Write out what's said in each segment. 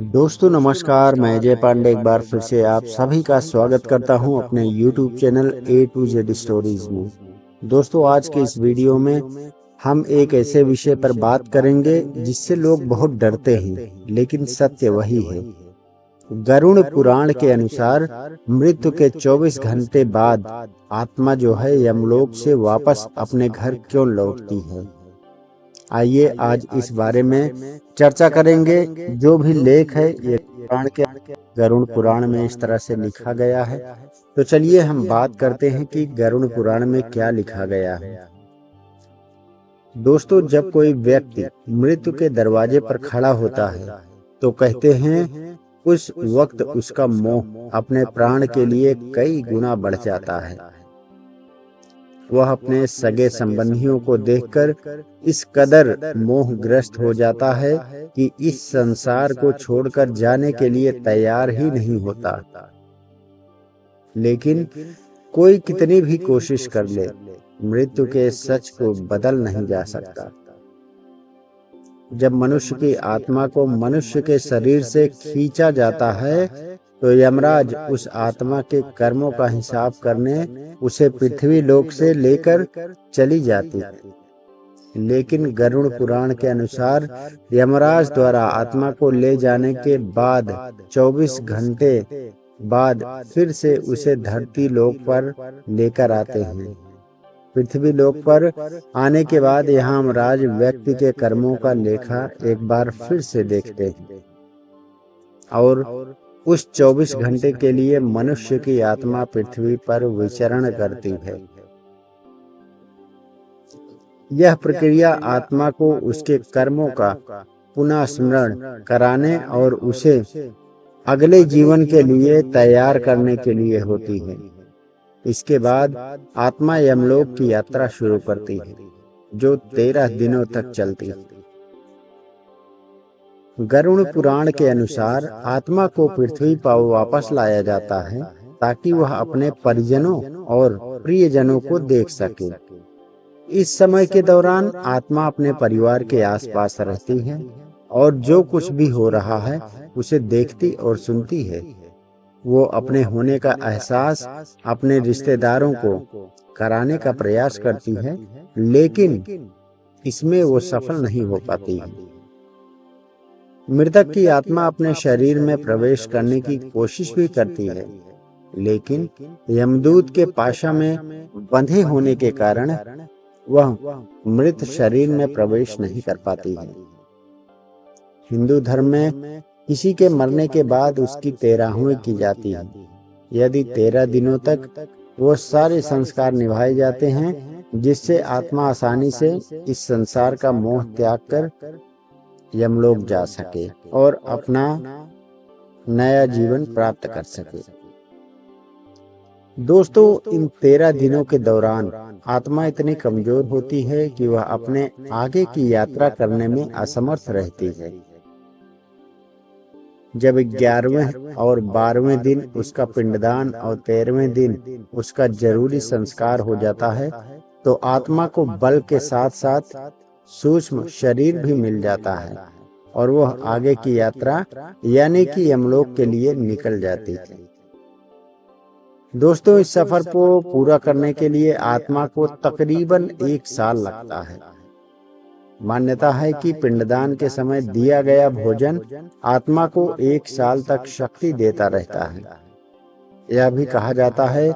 दोस्तों नमस्कार, मैं अजय पांडे एक बार फिर से आप सभी का स्वागत करता हूं अपने YouTube channel A to Z stories में। दोस्तों आज के इस वीडियो में हम एक ऐसे विषय पर बात करेंगे जिससे लोग बहुत डरते हैं, लेकिन सत्य वही है। गरुड़ पुराण के अनुसार मृत्यु के 24 घंटे बाद आत्मा जो है यमलोक से वापस अपने घर क्यों लौटती है। आइए आज इस बारे में चर्चा करेंगे। जो भी लेख है ये पुराण के गरुड़ पुराण में इस तरह से लिखा गया है। तो चलिए हम बात करते हैं कि गरुड़ पुराण में क्या लिखा गया है। दोस्तों जब कोई व्यक्ति मृत्यु के दरवाजे पर खड़ा होता है तो कहते हैं उस वक्त उसका मोह अपने प्राण के लिए कई गुना बढ़ जाता है। वह अपने सगे संबंधियों को देखकर इस कदर मोहग्रस्त हो जाता है कि इस संसार को छोड़कर जाने के लिए तैयार ही नहीं होता। लेकिन कोई कितनी भी कोशिश कर ले, मृत्यु के सच को बदल नहीं जा सकता। जब मनुष्य की आत्मा को मनुष्य के शरीर से खींचा जाता है तो यमराज उस आत्मा के कर्मों का हिसाब करने उसे पृथ्वी लोक से लेकर चली जाती है। लेकिन गरुड़ पुराण के अनुसार यमराज द्वारा आत्मा को ले जाने के बाद 24 घंटे बाद फिर से उसे धरती लोक पर लेकर आते हैं। पृथ्वी लोक पर आने के बाद यहाँ यमराज व्यक्ति के कर्मों का लेखा एक बार फिर से देखते हैं और उस 24 घंटे के लिए मनुष्य की आत्मा पृथ्वी पर विचरण करती है। यह प्रक्रिया आत्मा को उसके कर्मों का पुनः स्मरण कराने और उसे अगले जीवन के लिए तैयार करने के लिए होती है। इसके बाद आत्मा यमलोक की यात्रा शुरू करती है जो 13 दिनों तक चलती है। गरुड़ पुराण के अनुसार आत्मा को पृथ्वी पर वापस लाया जाता है ताकि वह अपने परिजनों और प्रियजनों को देख सके। इस समय के दौरान आत्मा अपने परिवार के आसपास रहती है और जो कुछ भी हो रहा है उसे देखती और सुनती है। वो अपने होने का एहसास अपने रिश्तेदारों को कराने का प्रयास करती है, लेकिन इसमें वो सफल नहीं हो पाती है। मृतक की आत्मा अपने शरीर में प्रवेश करने की कोशिश भी करती है, लेकिन यमदूत के पाशा में बंधे होने के कारण वह मृत शरीर में प्रवेश नहीं कर पाती है। हिंदू धर्म में किसी के मरने के बाद उसकी 13वीं की जाती है। यदि 13 दिनों तक वो सारे संस्कार निभाए जाते हैं जिससे आत्मा आसानी से इस संसार का मोह त्याग कर यमलोक जा सके और अपना नया जीवन प्राप्त कर सके। दोस्तों इन 13 दिनों के दौरान आत्मा इतनी कमजोर होती है कि वह अपने आगे की यात्रा करने में असमर्थ रहती है। जब 11वें और 12वें दिन उसका पिंडदान और 13वें दिन उसका जरूरी संस्कार हो जाता है तो आत्मा को बल के साथ साथ सूक्ष्म शरीर भी मिल जाता है और वह आगे की यात्रा यानी कि यमलोक के लिए निकल जाती है। दोस्तों इस सफर को पूरा करने के लिए आत्मा को तकरीबन 1 साल लगता है। मान्यता है कि पिंडदान के समय दिया गया भोजन आत्मा को 1 साल तक शक्ति देता रहता है। यह भी कहा जाता है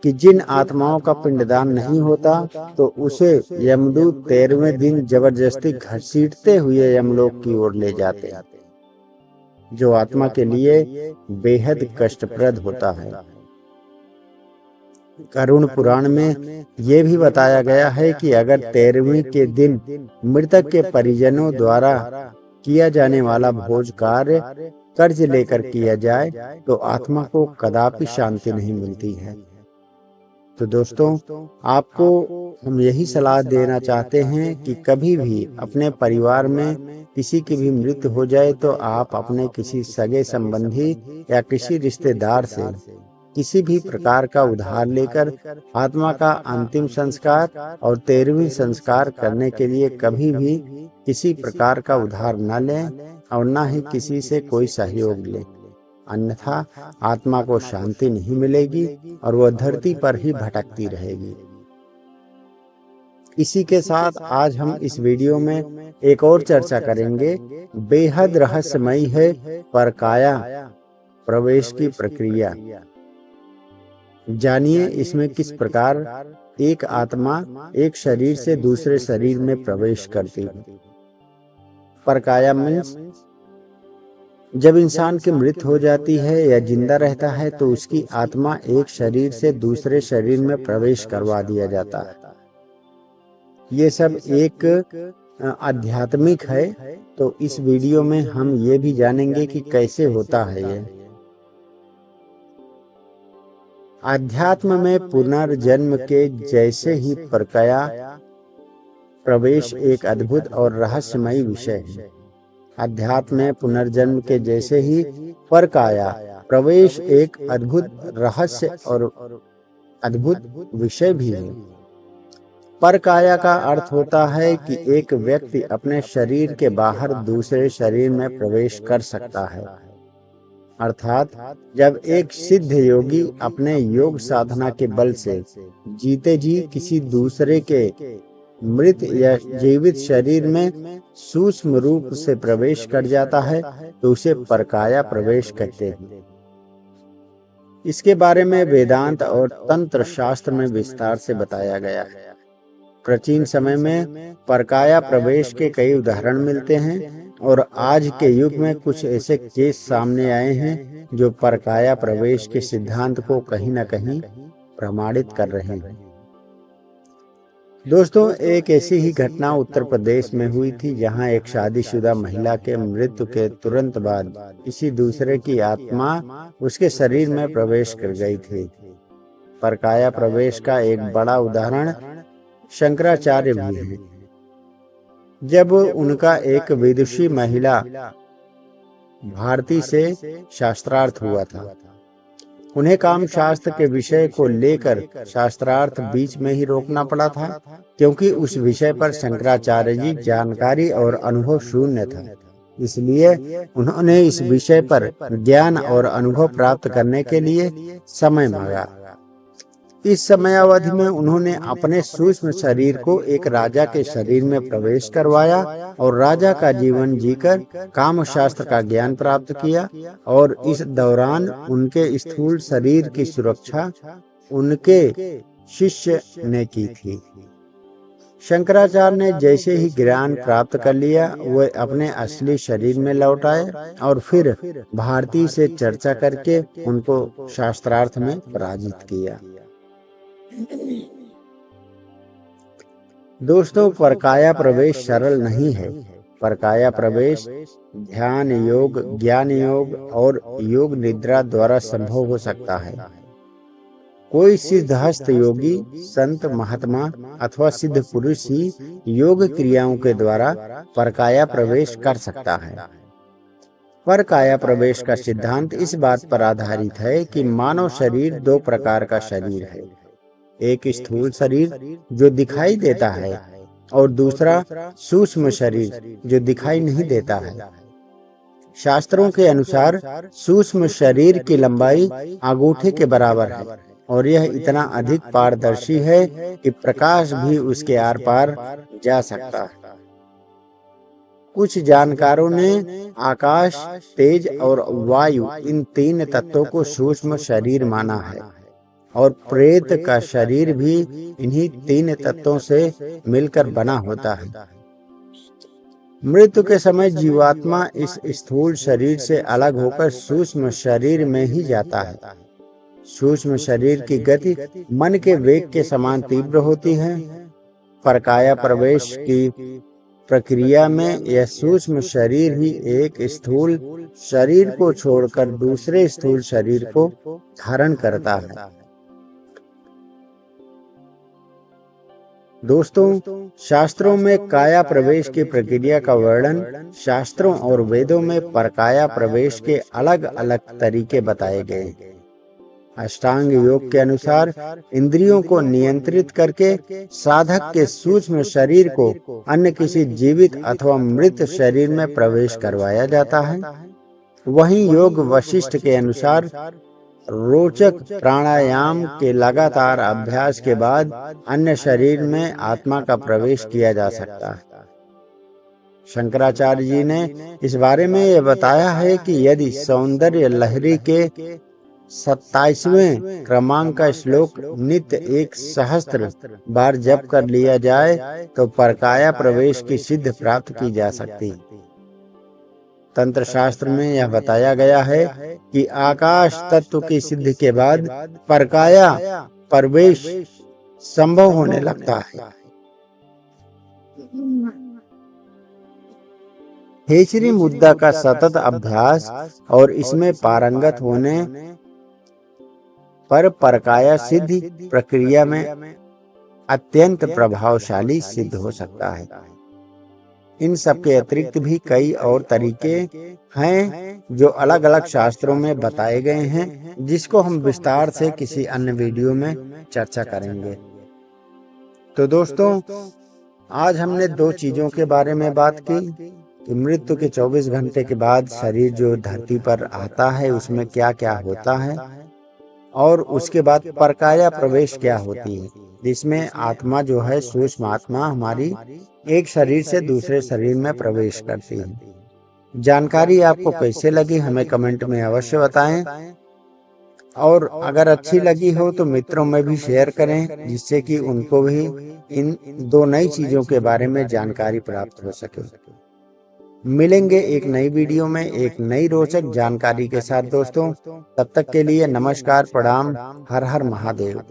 कि जिन आत्माओं का पिंडदान नहीं होता तो उसे यमदूत 13वें दिन जबरदस्ती घसीटते हुए यमलोक की ओर ले जाते हैं, जो आत्मा के लिए बेहद कष्टप्रद होता है। गरुड़ पुराण में ये भी बताया गया है कि अगर 13वीं के दिन मृतक के परिजनों द्वारा किया जाने वाला भोज कार्य कर्ज लेकर किया जाए तो आत्मा को कदापि शांति नहीं मिलती है। तो दोस्तों आपको हम यही सलाह देना चाहते हैं कि कभी भी अपने परिवार में किसी की भी मृत्यु हो जाए तो आप अपने किसी सगे संबंधी या किसी रिश्तेदार से किसी भी प्रकार का उधार लेकर आत्मा का अंतिम संस्कार और 13वीं संस्कार करने के लिए कभी भी किसी प्रकार का उधार न लें और न ही किसी से कोई सहयोग ले, अन्यथा आत्मा को शांति नहीं मिलेगी और वह धरती पर ही भटकती रहेगी। इसी के साथ आज हम इस वीडियो में एक और चर्चा करेंगे। बेहद रहस्यमयी है परकाया प्रवेश की प्रक्रिया। जानिए इसमें किस प्रकार एक आत्मा एक शरीर से दूसरे शरीर में प्रवेश करती है। परकाया मीन्स जब इंसान की मृत्यु हो जाती है या जिंदा रहता है तो उसकी आत्मा एक शरीर से दूसरे शरीर में प्रवेश करवा दिया जाता है। ये सब एक आध्यात्मिक है, तो इस वीडियो में हम ये भी जानेंगे कि कैसे होता है ये। अध्यात्म में पुनर्जन्म के जैसे ही परकाया प्रवेश एक अद्भुत और रहस्यमयी विषय है। अध्यात्म में पुनर्जन्म के जैसे ही परकाया प्रवेश एक अद्भुत रहस्य और अद्भुत विषय भी है। परकाया का अर्थ होता है कि एक व्यक्ति अपने शरीर के बाहर दूसरे शरीर में प्रवेश कर सकता है। अर्थात जब एक सिद्ध योगी अपने योग साधना के बल से जीते जी किसी दूसरे के मृत या जीवित शरीर में सूक्ष्म रूप से प्रवेश कर जाता है तो उसे परकाया प्रवेश कहते हैं। इसके बारे में वेदांत और तंत्र शास्त्र में विस्तार से बताया गया है। प्राचीन समय में परकाया प्रवेश के कई उदाहरण मिलते हैं और आज के युग में कुछ ऐसे केस सामने आए हैं जो परकाया प्रवेश के सिद्धांत को कहीं न कहीं प्रमाणित कर रहे हैं। दोस्तों, एक ऐसी ही घटना उत्तर प्रदेश में हुई थी जहां एक शादीशुदा महिला के मृत्यु के तुरंत बाद किसी दूसरे की आत्मा उसके शरीर में प्रवेश कर गई थी। परकाया प्रवेश का एक बड़ा उदाहरण शंकराचार्य भी है। जब उनका एक विदुषी महिला भारती से शास्त्रार्थ हुआ था, उन्हें काम शास्त्र के विषय को लेकर शास्त्रार्थ बीच में ही रोकना पड़ा था, क्योंकि उस विषय पर शंकराचार्य जी जानकारी और अनुभव शून्य था। इसलिए उन्होंने इस विषय पर ज्ञान और अनुभव प्राप्त करने के लिए समय मांगा। इस समयावधि में उन्होंने अपने सूक्ष्म शरीर को एक राजा के शरीर में प्रवेश करवाया और राजा का जीवन जीकर काम शास्त्र का ज्ञान प्राप्त किया। और इस दौरान उनके स्थूल शरीर की सुरक्षा उनके शिष्य ने की थी। शंकराचार्य ने जैसे ही ज्ञान प्राप्त कर लिया, वे अपने असली शरीर में लौट आए और फिर भारती से चर्चा करके उनको शास्त्रार्थ में पराजित किया। दोस्तों, परकाया प्रवेश सरल नहीं है। परकाया प्रवेश ध्यान योग, ज्ञान योग और योग निद्रा द्वारा संभव हो सकता है। कोई सिद्धहस्त योगी, संत, महात्मा अथवा सिद्ध पुरुष ही योग क्रियाओं के द्वारा परकाया प्रवेश कर सकता है। परकाया प्रवेश का सिद्धांत इस बात पर आधारित है कि मानव शरीर दो प्रकार का शरीर है। एक स्थूल शरीर जो दिखाई देता है और दूसरा सूक्ष्म शरीर जो दिखाई नहीं देता है। शास्त्रों के अनुसार सूक्ष्म शरीर की लंबाई अंगूठे के बराबर है और यह इतना अधिक पारदर्शी है कि प्रकाश भी उसके आर पार जा सकता है। कुछ जानकारों ने आकाश, तेज और वायु इन तीन तत्वों को सूक्ष्म शरीर माना है और प्रेत का शरीर भी इन्हीं तीन तत्वों से मिलकर बना होता है। मृत्यु के समय जीवात्मा इस स्थूल शरीर से अलग होकर सूक्ष्म शरीर में ही जाता है। सूक्ष्म शरीर की गति मन के वेग के समान तीव्र होती है। परकाया प्रवेश की प्रक्रिया में यह सूक्ष्म शरीर ही एक स्थूल शरीर को छोड़कर दूसरे स्थूल शरीर को धारण करता है। दोस्तों, शास्त्रों में काया प्रवेश की प्रक्रिया का वर्णन शास्त्रों और वेदों में परकाया प्रवेश के अलग अलग तरीके बताए गए। अष्टांग योग के अनुसार इंद्रियों को नियंत्रित करके साधक के सूक्ष्म शरीर को अन्य किसी जीवित अथवा मृत शरीर में प्रवेश करवाया जाता है। वहीं योग वशिष्ठ के अनुसार रोचक प्राणायाम के लगातार अभ्यास के बाद अन्य शरीर में आत्मा का प्रवेश किया जा सकता है। शंकराचार्य जी ने इस बारे में यह बताया है कि यदि सौंदर्य लहरी के 27वें क्रमांक का श्लोक नित्य 1 सहस्त्र बार जप कर लिया जाए तो परकाया प्रवेश की सिद्धि प्राप्त की जा सकती है। तंत्र शास्त्र में यह बताया गया है कि आकाश तत्व की सिद्धि के बाद परकाया प्रवेश संभव होने लगता है। हेचरी मुद्दा का सतत अभ्यास और इसमें पारंगत होने पर परकाया सिद्धि प्रक्रिया में अत्यंत प्रभावशाली सिद्ध हो सकता है। इन सब के अतिरिक्त भी कई और तरीके हैं जो अलग अलग शास्त्रों में बताए गए हैं, जिसको हम विस्तार से किसी अन्य वीडियो में चर्चा करेंगे। तो दोस्तों, आज हमने 2 चीजों के बारे में बात की कि मृत्यु के 24 घंटे के बाद शरीर जो धरती पर आता है उसमें क्या क्या होता है, और उसके बाद परकाया प्रवेश क्या होती है, जिसमें आत्मा जो है सूक्ष्म आत्मा हमारी एक शरीर से दूसरे शरीर में प्रवेश करती है। जानकारी आपको कैसे लगी हमें कमेंट में अवश्य बताएं, और अगर अच्छी लगी हो तो मित्रों में भी शेयर करें, जिससे कि उनको भी इन 2 नई चीजों के बारे में जानकारी प्राप्त हो सके। मिलेंगे एक नई वीडियो में एक नई रोचक जानकारी के साथ दोस्तों। तब तक के लिए नमस्कार, प्रणाम, हर हर महादेव।